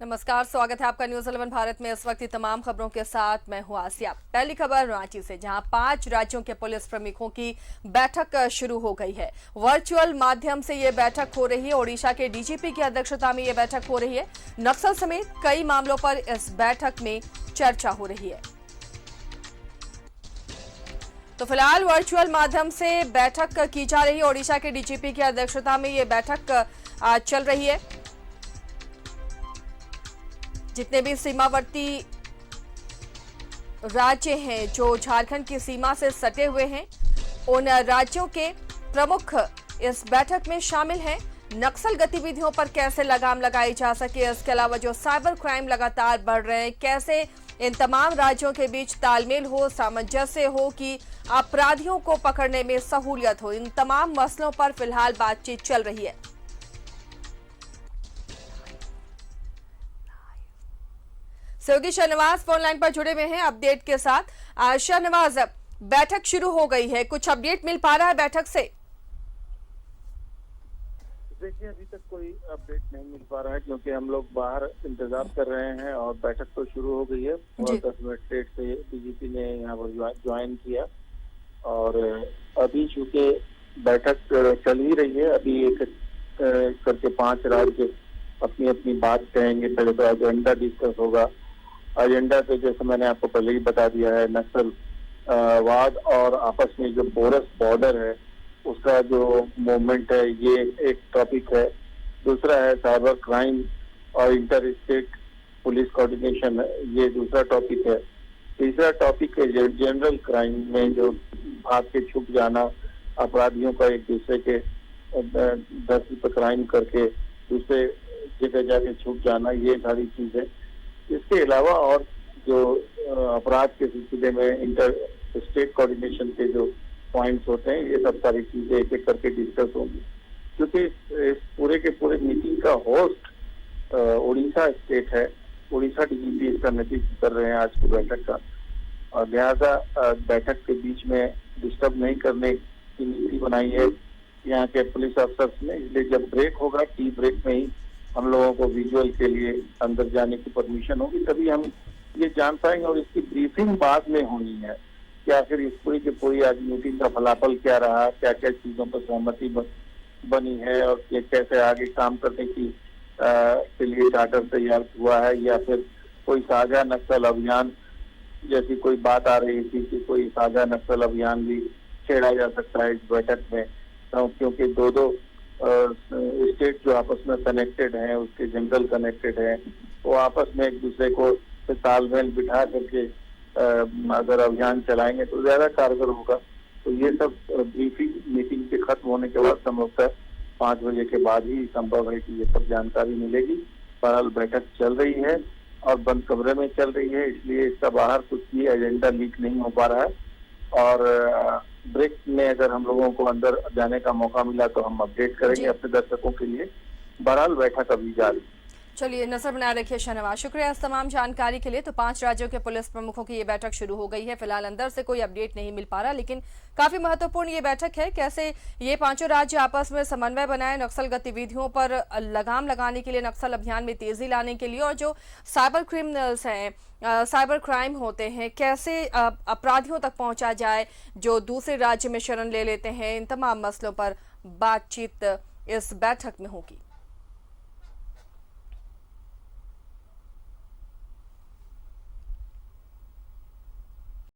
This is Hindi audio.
नमस्कार, स्वागत है आपका न्यूज 11 भारत में। इस वक्त की तमाम खबरों के साथ मैं हूं आसिया। पहली खबर रांची से, जहां 5 राज्यों के पुलिस प्रमुखों की बैठक शुरू हो गई है। वर्चुअल माध्यम से ये बैठक हो रही है। ओडिशा के डीजीपी की अध्यक्षता में ये बैठक हो रही है। नक्सल समेत कई मामलों पर इस बैठक में चर्चा हो रही है। तो फिलहाल वर्चुअल माध्यम से बैठक की जा रही है। ओडिशा के डीजीपी की अध्यक्षता में ये बैठक चल रही है। जितने भी सीमावर्ती राज्य हैं जो झारखंड की सीमा से सटे हुए हैं, उन राज्यों के प्रमुख इस बैठक में शामिल हैं। नक्सल गतिविधियों पर कैसे लगाम लगाई जा सके, इसके अलावा जो साइबर क्राइम लगातार बढ़ रहे हैं, कैसे इन तमाम राज्यों के बीच तालमेल हो, सामंजस्य हो कि अपराधियों को पकड़ने में सहूलियत हो, इन तमाम मसलों पर फिलहाल बातचीत चल रही है। सहयोगी शाहनवाज फोन लाइन पर जुड़े हुए हैं अपडेट के साथ। शाहनवाज, बैठक शुरू हो गई है, कुछ अपडेट मिल पा रहा है बैठक से? देखिए, अभी तक कोई अपडेट नहीं मिल पा रहा है क्योंकि हम लोग बाहर इंतजार कर रहे हैं और बैठक तो शुरू हो गई है। और 10 मिनट लेट से डीजीपी ने यहाँ पर ज्वाइन किया और अभी चूंकि बैठक चल ही रही है, अभी एक करके 5 राज्य अपनी अपनी बात कहेंगे। पहले तो एजेंडा डिस्कस होगा। एजेंडा पे जैसे मैंने आपको पहले ही बता दिया है, नक्सल वाद और आपस में जो पोरस बॉर्डर है उसका जो मूवमेंट है, ये एक टॉपिक है। दूसरा है साइबर क्राइम और इंटर स्टेट पुलिस कोऑर्डिनेशन, ये दूसरा टॉपिक है। तीसरा टॉपिक है जनरल क्राइम में जो भाग के छुप जाना, अपराधियों का एक दूसरे के धरती पर क्राइम करके दूसरे जगह जाके छुप जाना, ये सारी चीजें। इसके अलावा और जो अपराध के सिलसिले में इंटर स्टेट कोऑर्डिनेशन के जो पॉइंट्स होते हैं, ये सब सारी चीजें एक एक करके डिस्कस होंगी। क्योंकि इस पूरे के पूरे मीटिंग का होस्ट उड़ीसा स्टेट है। उड़ीसा डीजीपी इसका नेतृत्व कर रहे हैं आज की बैठक का, और लिहाजा बैठक के बीच में डिस्टर्ब नहीं करने की नीति बनाई है यहाँ के पुलिस अफसर्स ने। इसलिए जब ब्रेक होगा, टी ब्रेक में ही हम लोगों को विजुअल के लिए अंदर जाने की परमिशन होगी, तभी हम ये जान पाएंगे। और इसकी ब्रीफिंग बाद में होनी है कि आखिर इस पूरी की पूरी आज मीटिंग का फलाफल क्या रहा, क्या क्या चीजों पर सहमति बनी है और ये कैसे आगे काम करने की के लिए चार्टर तैयार हुआ है, या फिर कोई साझा नक्सल अभियान जैसी कोई बात आ रही थी कि कोई साझा नक्सल अभियान भी छेड़ा जा सकता है इस बैठक में। तो क्योंकि दो स्टेट जो आपस में कनेक्टेड हैं, उसके जंगल कनेक्टेड हैं, वो आपस में एक दूसरे को तालमेल बिठा करके अगर अभियान चलाएंगे तो ज्यादा कारगर होगा। तो ये सब ब्रीफिंग मीटिंग के खत्म होने के बाद संभवतः 5 बजे के बाद ही संभव है कि ये सब जानकारी मिलेगी। बहरहाल बैठक चल रही है और बंद कमरे में चल रही है, इसलिए इसका बाहर कुछ भी एजेंडा लीक नहीं हो पा रहा है। और ब्रेक में अगर हम लोगों को अंदर जाने का मौका मिला तो हम अपडेट करेंगे अपने दर्शकों के लिए। बहरहाल बैठक अभी जारी। चलिए, नजर बनाए रखिए शाहनवाज, शुक्रिया इस तमाम जानकारी के लिए। तो 5 राज्यों के पुलिस प्रमुखों की ये बैठक शुरू हो गई है। फिलहाल अंदर से कोई अपडेट नहीं मिल पा रहा, लेकिन काफी महत्वपूर्ण ये बैठक है। कैसे ये 5 राज्य आपस में समन्वय बनाए नक्सल गतिविधियों पर लगाम लगाने के लिए, नक्सल अभियान में तेजी लाने के लिए, और जो साइबर क्रिमिनल्स हैं, साइबर क्राइम होते हैं, कैसे अपराधियों तक पहुंचा जाए जो दूसरे राज्य में शरण ले लेते हैं। इन तमाम मसलों पर बातचीत इस बैठक में होगी।